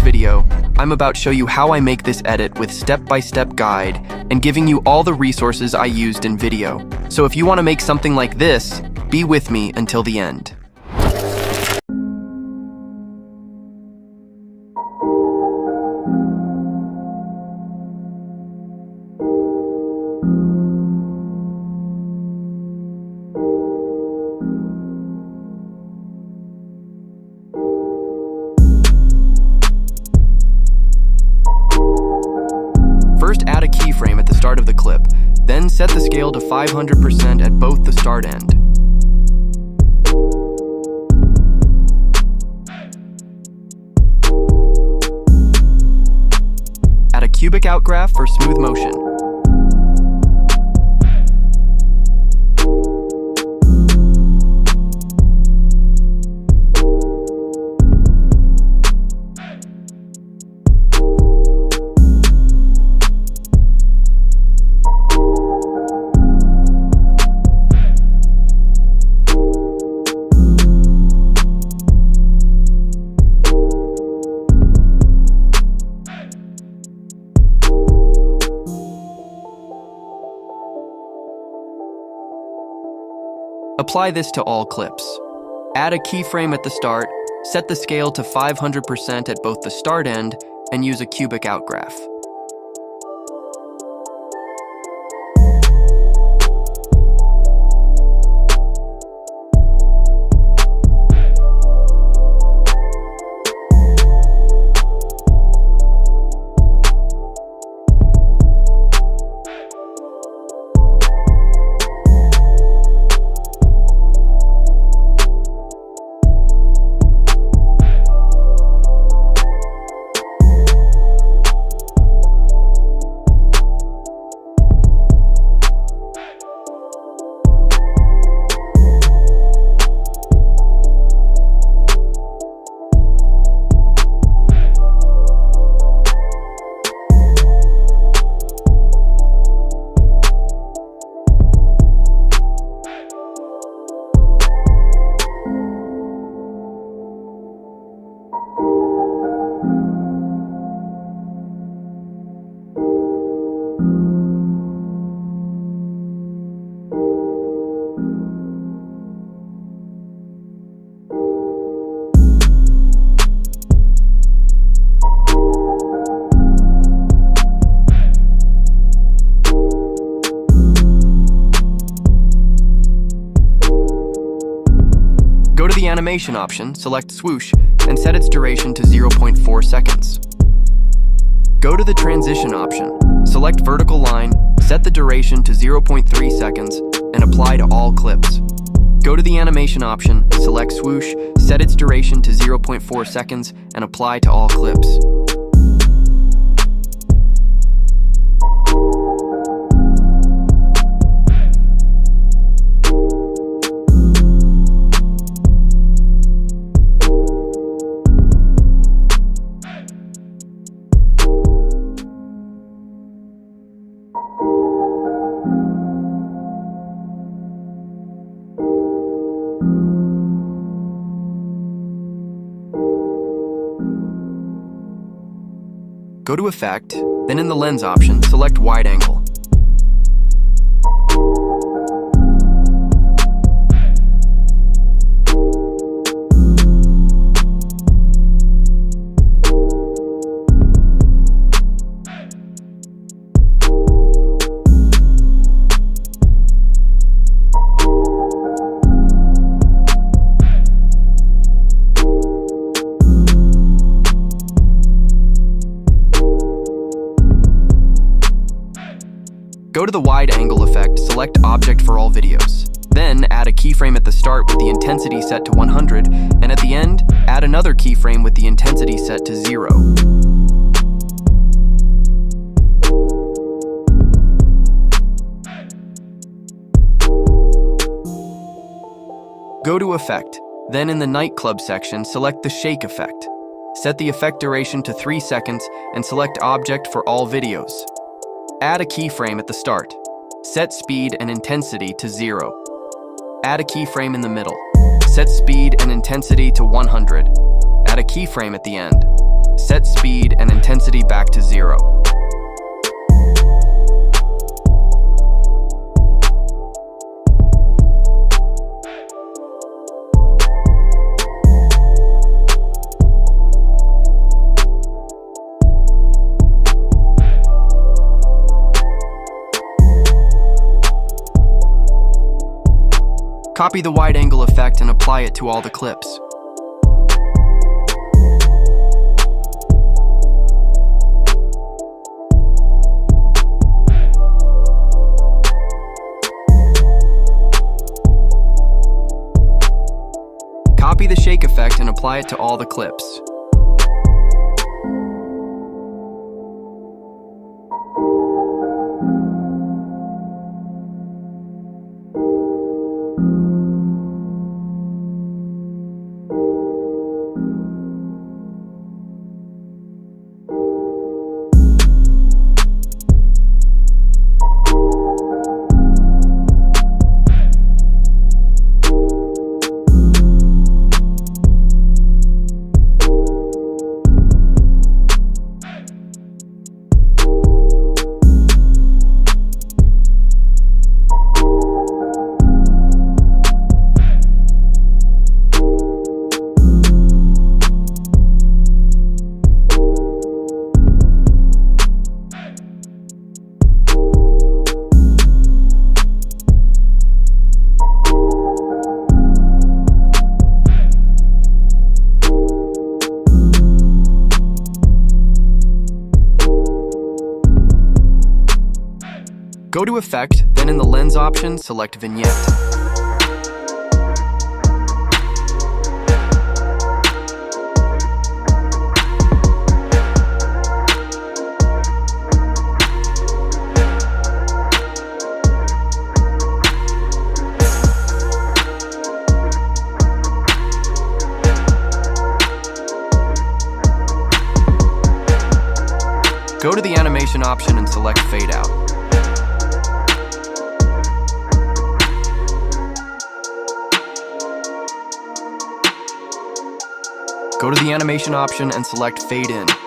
video, I'm about to show you how I make this edit with step-by-step guide and giving you all the resources I used in video. So if you want to make something like this, be with me until the end. First, add a keyframe at the start of the clip, then set the scale to 500% at both the start end. Add a cubic outgraph for smooth motion. Apply this to all clips. Add a keyframe at the start, set the scale to 500% at both the start end, and use a cubic outgraph. Go to the animation option, select swoosh, and set its duration to 0.4 seconds. Go to the transition option, select vertical line, set the duration to 0.3 seconds, and apply to all clips. Go to the animation option, select swoosh, set its duration to 0.4 seconds, and apply to all clips. Go to Effect, then in the Lens option, select Wide Angle. Go to the wide angle effect, select object for all videos. Then add a keyframe at the start with the intensity set to 100, and at the end, add another keyframe with the intensity set to 0. Go to Effect, then in the Nightclub section, select the Shake effect. Set the effect duration to 3 seconds and select Object for all videos. Add a keyframe at the start. Set speed and intensity to 0. Add a keyframe in the middle. Set speed and intensity to 100. Add a keyframe at the end. set speed and intensity back to 0. Copy the wide-angle effect and apply it to all the clips. Copy the shake effect and apply it to all the clips. Go to Effect, then in the Lens option, select Vignette. Go to the Animation option and select Fade Out. Go to the Animation option and select Fade In.